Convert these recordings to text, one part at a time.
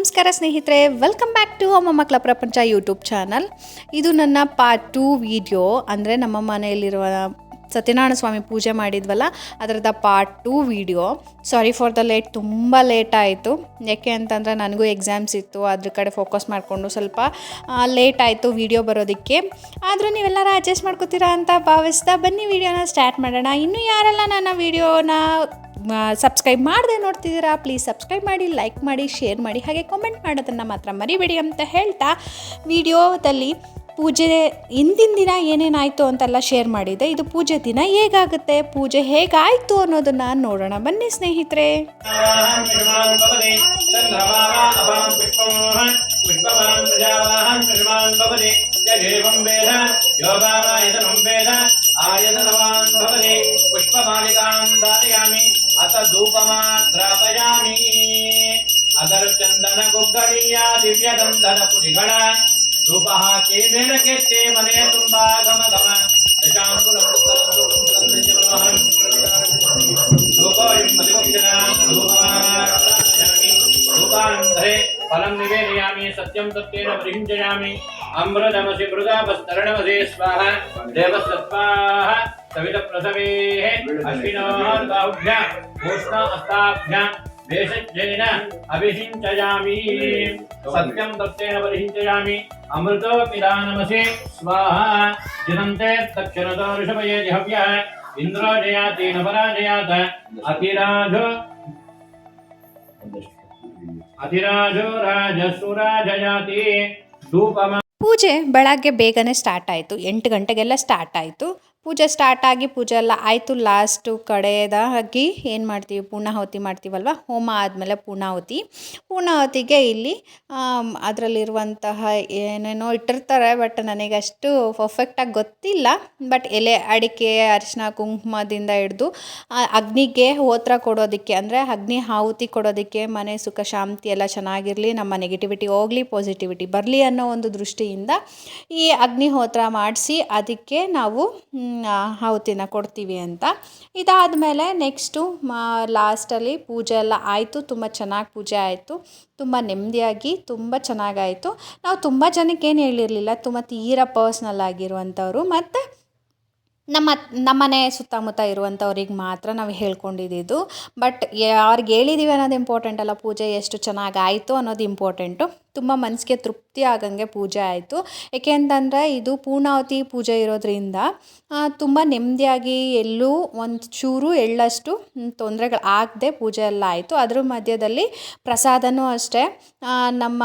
ನಮಸ್ಕಾರ ಸ್ನೇಹಿತರೆ, welcome back to ಅಮ್ಮ ಮಕ್ಕಳ ಪ್ರಪಂಚ ಯೂಟ್ಯೂಬ್ ಚಾನಲ್. ಇದು ನನ್ನ ಪಾರ್ಟ್ 2 ವಿಡಿಯೋ. ಅಂದರೆ ನಮ್ಮ ಮನೆಯಲ್ಲಿರುವ ಸತ್ಯನಾರಾಯಣ ಸ್ವಾಮಿ ಪೂಜೆ ಮಾಡಿದ್ವಲ್ಲ ಅದರದ part 2 video. Sorry for the late, ತುಂಬ ಲೇಟ್ ಆಯಿತು. ಯಾಕೆ ಅಂತಂದರೆ ನನಗೂ ಎಕ್ಸಾಮ್ಸ್ ಇತ್ತು, ಅದ್ರ ಕಡೆ ಫೋಕಸ್ ಮಾಡಿಕೊಂಡು ಸ್ವಲ್ಪ ಲೇಟ್ ಆಯಿತು ವಿಡಿಯೋ ಬರೋದಕ್ಕೆ. ಆದರೂ ನೀವೆಲ್ಲರೂ ಅಡ್ಜಸ್ಟ್ ಮಾಡ್ಕೋತೀರಾ ಅಂತ ಭಾವಿಸ್ತಾ ಬನ್ನಿ ವಿಡಿಯೋನ ಸ್ಟಾರ್ಟ್ ಮಾಡೋಣ. ಇನ್ನೂ ಯಾರೆಲ್ಲ ನನ್ನ ವಿಡಿಯೋನ ಸಬ್ಸ್ಕ್ರೈಬ್ ಮಾಡದೆ ನೋಡ್ತಿದ್ದೀರಾ, ಪ್ಲೀಸ್ ಸಬ್ಸ್ಕ್ರೈಬ್ ಮಾಡಿ, ಲೈಕ್ ಮಾಡಿ, ಶೇರ್ ಮಾಡಿ, ಹಾಗೆ ಕಾಮೆಂಟ್ ಮಾಡೋದನ್ನು ಮಾತ್ರ ಮರಿಬೇಡಿ ಅಂತ ಹೇಳ್ತಾ ವಿಡಿಯೋದಲ್ಲಿ ಪೂಜೆ ಹಿಂದಿನ ದಿನ ಏನೇನಾಯಿತು ಅಂತೆಲ್ಲ ಶೇರ್ ಮಾಡಿದೆ. ಇದು ಪೂಜೆ ದಿನ ಹೇಗಾಗುತ್ತೆ, ಪೂಜೆ ಹೇಗಾಯಿತು ಅನ್ನೋದನ್ನು ನೋಡೋಣ ಬನ್ನಿ ಸ್ನೇಹಿತರೆ. ಅಗರುಚಂದನ ಗುಗ್ಗರಿಯ ದಿವ್ಯಗಂಧದ ಪುಡಿಗಳ ಧೂಪ ಹಾಕಿ ಬೆಳಕೆತ್ತೆ ಮನೆಯ ತುಂಬಾ ಘಮ ಘಮ ದಶಾಂಗುಲ ಧೂಪಾನಂದರೆ ಫಲಂ ನಿವೇದಯಾಮಿ ಸತ್ಯಂ ಸತ್ಯೇನ ಪರಿಹಿಂಜಯಾಮಿ ಅಮೃತಮಸಿ ಮೃಗಾಪಸ್ತರಣಮಸೇ ಸ್ವಾಹ ದೇವಸತ್ವಾಹ ಸವಿತ ಪ್ರಸವೇಃ ಅಶ್ವಿನೋರ್ ಬಾಹುಭ್ಯಾಂ ಭೂಷ್ಣ ಅಸ್ತಾಭ್ಯಾಂ ದೇಶಜ್ಜೇನ ಅಭಿಷಿಂಚಯಾಮಿ ಸತ್ಯಂ ತತ್ಯೇನ ಪರಿಹಿಂಚಯಾಮಿ ಅಮೃತೋ ಪಿದಾನಮಸೇ ಸ್ವಾಹ ಜಿನಂತೆ ತಕ್ಷಣದೋ ಋಷಭಯೇ ಹವ್ಯಃ ಇಂದ್ರೋ ಜಯಾತೀನ ಪರಾಜಯಾತ ಅತಿರಾಜೋ ರಾಜಸುರಾಜಯಾತಿ ಧೂಪಮ. ಪೂಜೆ ಬೆಳಗ್ಗೆ ಬೇಗನೆ ಸ್ಟಾರ್ಟ್ ಆಯಿತು, 8 ಗಂಟೆಗೆಲ್ಲ ಸ್ಟಾರ್ಟ್ ಆಯಿತು. ಪೂಜೆ ಸ್ಟಾರ್ಟ್ ಆಗಿ ಪೂಜೆ ಎಲ್ಲ ಆಯಿತು. ಲಾಸ್ಟು ಕಡೆಯದಾಗಿ ಏನು ಮಾಡ್ತೀವಿ, ಪೂರ್ಣಾಹುತಿ ಮಾಡ್ತೀವಲ್ವ. ಹೋಮ ಆದಮೇಲೆ ಪೂರ್ಣಾಹುತಿಗೆ ಇಲ್ಲಿ ಅದರಲ್ಲಿರುವಂತಹ ಏನೇನೋ ಇಟ್ಟಿರ್ತಾರೆ, ಬಟ್ ನನಗೆ ಅಷ್ಟು ಪರ್ಫೆಕ್ಟಾಗಿ ಗೊತ್ತಿಲ್ಲ. ಬಟ್ ಎಲೆ ಅಡಿಕೆ, ಅರಿಶಿನ ಕುಂಕುಮದಿಂದ ಹಿಡ್ದು ಅಗ್ನಿಗೆ ಹೋತ್ರ ಕೊಡೋದಕ್ಕೆ, ಅಂದರೆ ಅಗ್ನಿ ಆಹುತಿ ಕೊಡೋದಕ್ಕೆ, ಮನೆ ಸುಖ ಶಾಂತಿ ಎಲ್ಲ ಚೆನ್ನಾಗಿರಲಿ, ನಮ್ಮ ನೆಗೆಟಿವಿಟಿ ಹೋಗಲಿ, ಪಾಸಿಟಿವಿಟಿ ಬರಲಿ ಅನ್ನೋ ಒಂದು ದೃಷ್ಟಿಯಿಂದ ಈ ಅಗ್ನಿಹೋತ್ರ ಮಾಡಿಸಿ ಅದಕ್ಕೆ ನಾವು ಆಹುತಿನ ಕೊಡ್ತೀವಿ ಅಂತ. ಇದಾದಮೇಲೆ ನೆಕ್ಸ್ಟು ಲಾಸ್ಟಲ್ಲಿ ಪೂಜೆ ಎಲ್ಲ ಆಯಿತು. ತುಂಬ ಚೆನ್ನಾಗಿ ಪೂಜೆ ಆಯಿತು, ತುಂಬ ನೆಮ್ಮದಿಯಾಗಿ ತುಂಬ ಚೆನ್ನಾಗಾಯಿತು. ನಾವು ತುಂಬ ಜನಕ್ಕೆ ಏನು ಹೇಳಿರಲಿಲ್ಲ, ತುಂಬ ತೀರಾ ಪರ್ಸ್ನಲ್ ಆಗಿರುವಂಥವ್ರು ಮತ್ತು ನಮ್ಮನೆ ಸುತ್ತಮುತ್ತ ಇರುವಂಥವ್ರಿಗೆ ಮಾತ್ರ ನಾವು ಹೇಳ್ಕೊಂಡಿದ್ದು. ಬಟ್ ಅವ್ರಿಗೆ ಹೇಳಿದ್ದೀವಿ ಅನ್ನೋದು ಇಂಪಾರ್ಟೆಂಟ್ ಅಲ್ಲ, ಪೂಜೆ ಎಷ್ಟು ಚೆನ್ನಾಗಿ ಆಯಿತು ಅನ್ನೋದು ಇಂಪಾರ್ಟೆಂಟು. ತುಂಬ ಮನಸ್ಸಿಗೆ ತೃಪ್ತಿ ಆಗಂಗೆ ಪೂಜೆ ಆಯಿತು. ಏಕೆ ಅಂತಂದರೆ ಇದು ಪೂರ್ಣಾಹುತಿ ಪೂಜೆ ಇರೋದ್ರಿಂದ ತುಂಬ ನೆಮ್ಮದಿಯಾಗಿ ಎಲ್ಲೂ ಒಂದು ಚೂರು ಎಳ್ಳಷ್ಟು ತೊಂದರೆಗಳು ಆಗದೆ ಪೂಜೆ ಎಲ್ಲ ಆಯಿತು. ಅದ್ರ ಮಧ್ಯದಲ್ಲಿ ಪ್ರಸಾದನೂ ಅಷ್ಟೇ, ನಮ್ಮ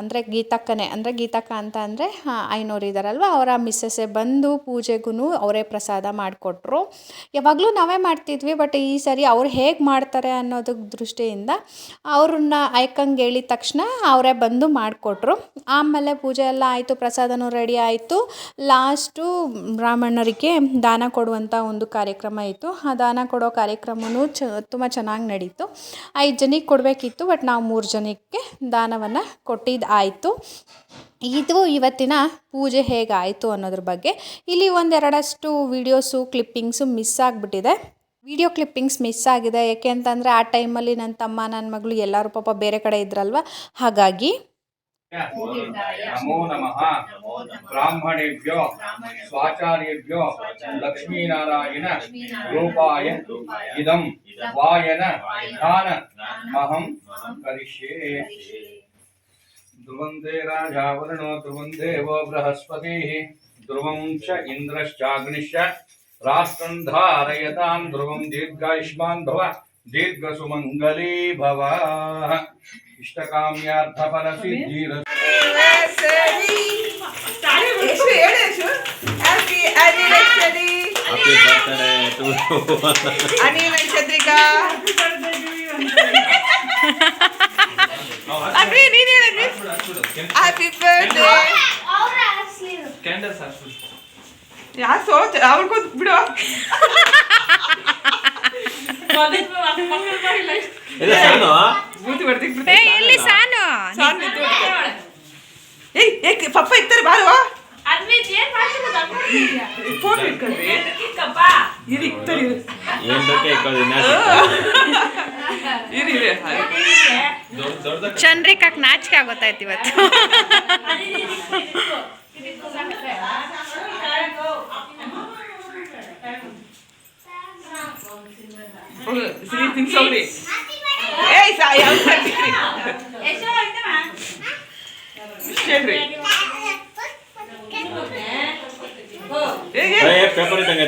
ಅಂದರೆ ಗೀತಕ್ಕ ಅಂತ ಅಂದರೆ ಐನೋರು ಇದ್ದಾರಲ್ವ, ಅವರ ಮಿಸ್ಸಸ್ಸೇ ಬಂದು ಪೂಜೆಗೂ ಅವರೇ ಪ್ರಸಾದ ಮಾಡಿಕೊಟ್ರು. ಯಾವಾಗಲೂ ನಾವೇ ಮಾಡ್ತಿದ್ವಿ, ಬಟ್ ಈ ಸರಿ ಅವ್ರು ಹೇಗೆ ಮಾಡ್ತಾರೆ ಅನ್ನೋದು ದೃಷ್ಟಿಯಿಂದ ಅವ್ರನ್ನ ಆಯ್ಕಂಗೆ ಹೇಳಿದ ತಕ್ಷಣ ಅವರೇ ಬಂದು ಮಾಡಿಕೊಟ್ರು. ಆಮೇಲೆ ಪೂಜೆ ಎಲ್ಲ ಆಯಿತು, ಪ್ರಸಾದನೂ ರೆಡಿ ಆಯಿತು. ಲಾಸ್ಟು ಬ್ರಾಹ್ಮಣರಿಗೆ ದಾನ ಕೊಡುವಂಥ ಒಂದು ಕಾರ್ಯಕ್ರಮ ಇತ್ತು. ಆ ದಾನ ಕೊಡೋ ಕಾರ್ಯಕ್ರಮವೂ ತುಂಬ ಚೆನ್ನಾಗಿ ನಡೀತು. 5 ಜನಕ್ಕೆ ಕೊಡಬೇಕಿತ್ತು, ಬಟ್ ನಾವು 3 ಜನಕ್ಕೆ ದಾನವನ್ನು ಕೊಟ್ಟಿದ್ದಾಯಿತು. ಇದು ಇವತ್ತಿನ ಪೂಜೆ ಹೇಗಾಯಿತು ಅನ್ನೋದ್ರ ಬಗ್ಗೆ. ಇಲ್ಲಿ ಒಂದೆರಡಷ್ಟು ವೀಡಿಯೋಸು ಕ್ಲಿಪ್ಪಿಂಗ್ಸು ಮಿಸ್ ಆಗಿಬಿಟ್ಟಿದೆ. ವಿಡಿಯೋ ಕ್ಲಿಪ್ಪಿಂಗ್ಸ್ ಮಿಸ್ ಆಗಿದೆ. ಯಾಕೆ ಅಂತಂದರೆ ಆ ಟೈಮಲ್ಲಿ ನನ್ನ ತಮ್ಮ, ನನ್ನ ಮಗಳು ಎಲ್ಲರೂ ಪಾಪ ಬೇರೆ ಕಡೆ ಇದ್ರಲ್ವ, ಹಾಗಾಗಿ. ನಮೋ ನಮಃ ಬ್ರಾಹ್ಮಣೇಭ್ಯೋ ಸ್ವಾಚಾರ್ಯೇಭ್ಯೋ ಲಕ್ಷ್ಮೀನಾರಾಯಣ ರೂಪಾಯ ಇದಂ ವಾಯನ ದಾನ ಮಹಂ ಕರಿಷ್ಯೆ. ಧ್ರುವಂದೇ ರಾಜಾವರಣೋ ಧ್ರುವಂ ದೇವೋ ಬೃಹಸ್ಪತಿಃ ಧ್ರುವಂ ಚ ಇಂದ್ರಶ್ಚಾಗ್ನಿಶ್ಚ ರಾಷ್ಟ್ರಂ ಧಾರಯತಾಂ ಧ್ರುವಂ ದೀರ್ಘಾಯುಷ್ಮಾನ್ ಭವ ದೀರ್ಘಸುಮಂಗಲೀ ಭವ ಇಷ್ಟಕಾಮ್ಯಾರ್ಥ ಫಲ ಸಿದ್ಧಿರ. ಅವ್ರಿಗೂ ಬಿಡು. ಪಪ್ಪ ಇರ್ತಾರೆ ಬಾರುವ ಫೋನ್ ಇಟ್ಕೊಂಡ್ರಿ ಇರಿ ಚಂದ್ರಿಕಾಕ್ ನಾಚಿಕೆ ಆಗೋತಾಯ್ತು ಇವತ್ತು. ಸಿರಿ ತಿನ್ಸೋಗ್ರಿ. ಏಯ್ ಯಾವ ಸಿಕ್ರಿ ಇಷ್ಟೇನ್ರಿ. ಪೇಪರ್ ಇದ್ದಂಗೆ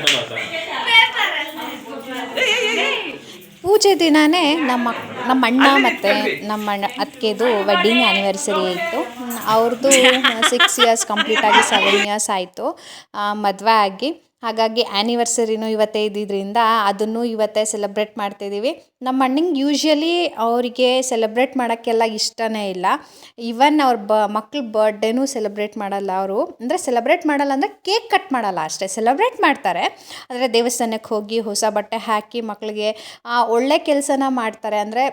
ಪೂಜೆ ದಿನವೇ ನಮ್ಮ ಅಣ್ಣ ಮತ್ತು ನಮ್ಮ ಅತ್ತಿಗೆದು ವೆಡ್ಡಿಂಗ್ ಆ್ಯನಿವರ್ಸರಿ ಇತ್ತು. ಅವ್ರದ್ದು 6 ಇಯರ್ಸ್ ಕಂಪ್ಲೀಟ್ ಆಗಿ 7 ಇಯರ್ಸ್ ಆಯಿತು ಮದುವೆ ಆಗಿ. ಹಾಗಾಗಿ ಆ್ಯನಿವರ್ಸರಿನೂ ಇವತ್ತೇ ಇದ್ದಿದ್ದರಿಂದ ಅದನ್ನು ಇವತ್ತೇ ಸೆಲೆಬ್ರೇಟ್ ಮಾಡ್ತಿದ್ದೀವಿ. ನಮ್ಮ ಅಣ್ಣಂಗೆ ಯೂಶ್ವಲಿ ಅವರಿಗೆ ಸೆಲೆಬ್ರೇಟ್ ಮಾಡೋಕ್ಕೆಲ್ಲ ಇಷ್ಟನೇ ಇಲ್ಲ. ಈವನ್ ಅವ್ರ ಮಕ್ಳ ಬರ್ಡೇನೂ ಸೆಲೆಬ್ರೇಟ್ ಮಾಡಲ್ಲ ಅವರು. ಅಂದರೆ ಸೆಲೆಬ್ರೇಟ್ ಮಾಡಲ್ಲ ಅಂದರೆ ಕೇಕ್ ಕಟ್ ಮಾಡಲ್ಲ ಅಷ್ಟೇ, ಸೆಲೆಬ್ರೇಟ್ ಮಾಡ್ತಾರೆ. ಆದರೆ ದೇವಸ್ಥಾನಕ್ಕೆ ಹೋಗಿ ಹೊಸ ಬಟ್ಟೆ ಹಾಕಿ ಮಕ್ಕಳಿಗೆ ಒಳ್ಳೆ ಕೆಲಸನ ಮಾಡ್ತಾರೆ. ಅಂದರೆ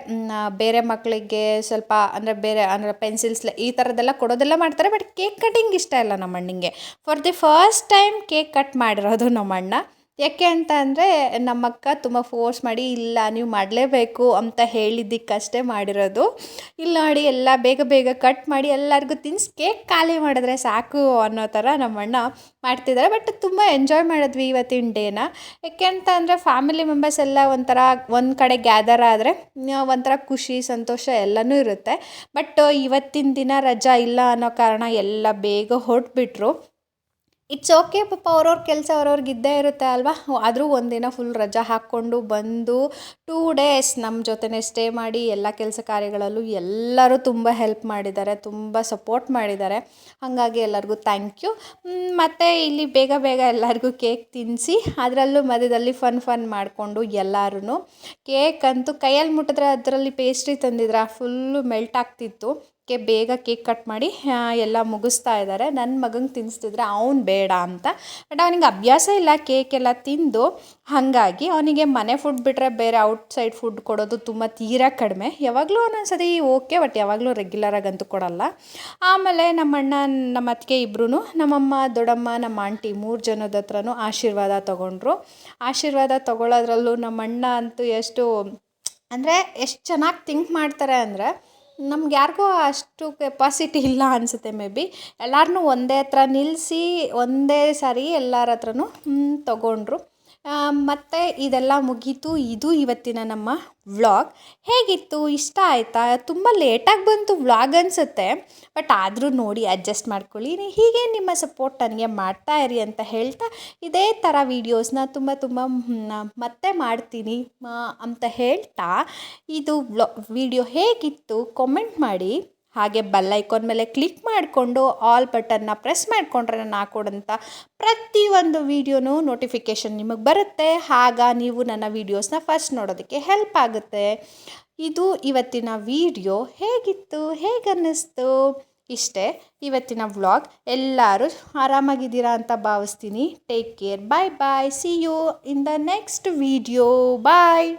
ಬೇರೆ ಮಕ್ಕಳಿಗೆ ಸ್ವಲ್ಪ ಅಂದರೆ ಪೆನ್ಸಿಲ್ಸ್ ಈ ಥರದ್ದೆಲ್ಲ ಕೊಡೋದೆಲ್ಲ ಮಾಡ್ತಾರೆ. ಬಟ್ ಕೇಕ್ ಕಟ್ಟಿಂಗ್ ಇಷ್ಟ ಇಲ್ಲ ನಮ್ಮ ಅಣ್ಣಂಗೆ. For the first time cake cut ಮಾಡಿರೋದು ನಮ್ಮ ಅಣ್ಣ. ಯಾಕೆ ಅಂತ ಅಂದರೆ ನಮ್ಮಕ್ಕ ತುಂಬ ಫೋರ್ಸ್ ಮಾಡಿ ಇಲ್ಲ ನೀವು ಮಾಡಲೇಬೇಕು ಅಂತ ಹೇಳಿದ್ದಕ್ಕಷ್ಟೇ ಮಾಡಿರೋದು. ಇಲ್ಲಿ ನೋಡಿ ಎಲ್ಲ ಬೇಗ ಬೇಗ ಕಟ್ ಮಾಡಿ ಎಲ್ಲರಿಗೂ ತಿನ್ನಿಸಿ ಕೇಕ್ ಖಾಲಿ ಮಾಡಿದ್ರೆ ಸಾಕು ಅನ್ನೋ ಥರ ನಮ್ಮಣ್ಣ ಮಾಡ್ತಿದ್ದಾರೆ. ಬಟ್ ತುಂಬ ಎಂಜಾಯ್ ಮಾಡಿದ್ವಿ ಇವತ್ತಿನ ಡೇನ. ಯಾಕೆ ಅಂತ ಅಂದರೆ ಫ್ಯಾಮಿಲಿ ಮೆಂಬರ್ಸ್ ಎಲ್ಲ ಒಂದು ಕಡೆ ಗ್ಯಾದರ್ ಆದರೆ ಒಂಥರ ಖುಷಿ ಸಂತೋಷ ಎಲ್ಲನೂ ಇರುತ್ತೆ. ಬಟ್ ಇವತ್ತಿನ ದಿನ ರಜಾ ಇಲ್ಲ ಅನ್ನೋ ಕಾರಣ ಎಲ್ಲ ಬೇಗ ಹೊರಟ್ಬಿಟ್ರು. ಇಟ್ಸ್ ಓಕೆ ಪಾಪ, ಅವ್ರವ್ರ ಕೆಲಸ ಅವ್ರವ್ರಿಗೆ ಇದ್ದೇ ಇರುತ್ತೆ ಅಲ್ವಾ. ಆದರೂ ಒಂದಿನ ಫುಲ್ ರಜಾ ಹಾಕ್ಕೊಂಡು ಬಂದು 2 ಡೇಸ್ ನಮ್ಮ ಜೊತೆನೇ ಸ್ಟೇ ಮಾಡಿ ಎಲ್ಲ ಕೆಲಸ ಕಾರ್ಯಗಳಲ್ಲೂ ಎಲ್ಲರೂ ತುಂಬ ಹೆಲ್ಪ್ ಮಾಡಿದ್ದಾರೆ, ತುಂಬ ಸಪೋರ್ಟ್ ಮಾಡಿದ್ದಾರೆ. ಹಾಗಾಗಿ ಎಲ್ಲರಿಗೂ ಥ್ಯಾಂಕ್ ಯು. ಮತ್ತು ಇಲ್ಲಿ ಬೇಗ ಬೇಗ ಎಲ್ಲರಿಗೂ ಕೇಕ್ ತಿನ್ನಿಸಿ ಅದರಲ್ಲೂ ಮಧ್ಯದಲ್ಲಿ ಫನ್ ಮಾಡಿಕೊಂಡು ಎಲ್ಲರೂ ಕೇಕ್ ಅಂತೂ ಕೈಯಲ್ಲಿ ಮುಟ್ಟಿದ್ರೆ ಅದರಲ್ಲಿ ಪೇಸ್ಟ್ರಿ ತಂದಿದ್ರೆ ಫುಲ್ಲು ಮೆಲ್ಟ್ ಆಗ್ತಿತ್ತು. ಬೇಗ ಕೇಕ್ ಕಟ್ ಮಾಡಿ ಎಲ್ಲ ಮುಗಿಸ್ತಾ ಇದ್ದಾರೆ. ನನ್ನ ಮಗಂಗೆ ತಿನ್ನಿಸ್ತಿದ್ರೆ ಅವ್ನು ಬೇಡ ಅಂತ. ಬಟ್ ಅವನಿಗೆ ಅಭ್ಯಾಸ ಇಲ್ಲ ಕೇಕ್ ಎಲ್ಲ ತಿಂದು. ಹಾಗಾಗಿ ಅವನಿಗೆ ಮನೆ ಫುಡ್ ಬಿಟ್ಟರೆ ಬೇರೆ ಔಟ್ಸೈಡ್ ಫುಡ್ ಕೊಡೋದು ತೀರಾ ಕಡಿಮೆ. ಯಾವಾಗಲೂ ಒಂದೊಂದ್ಸರಿ ಓಕೆ, ಬಟ್ ಯಾವಾಗಲೂ ರೆಗ್ಯುಲರಾಗಂತೂ ಕೊಡಲ್ಲ. ಆಮೇಲೆ ನಮ್ಮ ಅಣ್ಣ ನಮ್ಮ ಅತ್ತಿಗೆ ಇಬ್ಬರೂ, ನಮ್ಮಮ್ಮ ದೊಡ್ಡಮ್ಮ ನಮ್ಮ ಆಂಟಿ 3 ಜನದ ಹತ್ರನೂ ಆಶೀರ್ವಾದ ತೊಗೊಂಡ್ರು. ಆಶೀರ್ವಾದ ತೊಗೊಳ್ಳೋದ್ರಲ್ಲೂ ನಮ್ಮ ಅಣ್ಣ ಅಂತೂ ಎಷ್ಟು ಚೆನ್ನಾಗಿ ಥಿಂಕ್ ಮಾಡ್ತಾರೆ ಅಂದರೆ ನಮ್ಗೆ ಯಾರಿಗೂ ಅಷ್ಟು ಕೆಪಾಸಿಟಿ ಇಲ್ಲ ಅನಿಸುತ್ತೆ. ಮೇ ಬಿ ಎಲ್ಲರನ್ನೂ ಒಂದೇ ಹತ್ರ ನಿಲ್ಲಿಸಿ ಒಂದೇ ಸಾರಿ ಎಲ್ಲರ ಹತ್ರನೂ ತೊಗೊಂಡ್ರು. ಮತ್ತು ಇದೆಲ್ಲ ಮುಗೀತು. ಇದು ಇವತ್ತಿನ ನಮ್ಮ ವ್ಲಾಗ್. ಹೇಗಿತ್ತು? ಇಷ್ಟ ಆಯಿತಾ? ತುಂಬ ಲೇಟಾಗಿ ಬಂತು ವ್ಲಾಗ್ ಅನಿಸುತ್ತೆ. ಬಟ್ ಆದರೂ ನೋಡಿ ಅಡ್ಜಸ್ಟ್ ಮಾಡ್ಕೊಳ್ಳಿ. ಹೀಗೆ ನಿಮ್ಮ ಸಪೋರ್ಟ್ ನನಗೆ ಮಾಡ್ತಾ ಇರಿ ಅಂತ ಹೇಳ್ತಾ, ಇದೇ ಥರ ವೀಡಿಯೋಸ್ನ ತುಂಬ ಮತ್ತೆ ಮಾಡ್ತೀನಿ ಅಂತ ಹೇಳ್ತಾ, ಇದು ವಿಡಿಯೋ ಹೇಗಿತ್ತು ಕಾಮೆಂಟ್ ಮಾಡಿ. ಹಾಗೆ ಬೆಲ್ ಐಕಾನ್ ಮೇಲೆ ಕ್ಲಿಕ್ ಮಾಡಿಕೊಂಡು ಆಲ್ ಬಟನ್ನ ಪ್ರೆಸ್ ಮಾಡಿಕೊಂಡ್ರೆ ನಾನು ಹಾಕೊಡೋಂಥ ಪ್ರತಿಯೊಂದು ವೀಡಿಯೋನೂ ನೋಟಿಫಿಕೇಷನ್ ನಿಮಗೆ ಬರುತ್ತೆ. ಆಗ ನೀವು ನನ್ನ ವೀಡಿಯೋಸ್ನ ಫಸ್ಟ್ ನೋಡೋದಕ್ಕೆ ಹೆಲ್ಪ್ ಆಗುತ್ತೆ. ಇದು ಇವತ್ತಿನ ವೀಡಿಯೋ. ಹೇಗಿತ್ತು? ಹೇಗೆ ಅನ್ನಿಸ್ತು? ಇಷ್ಟೇ ಇವತ್ತಿನ ವ್ಲಾಗ್. ಎಲ್ಲರೂ ಆರಾಮಾಗಿದ್ದೀರಾ ಅಂತ ಭಾವಿಸ್ತೀನಿ. Take care. Bye bye. See you in the next video. Bye.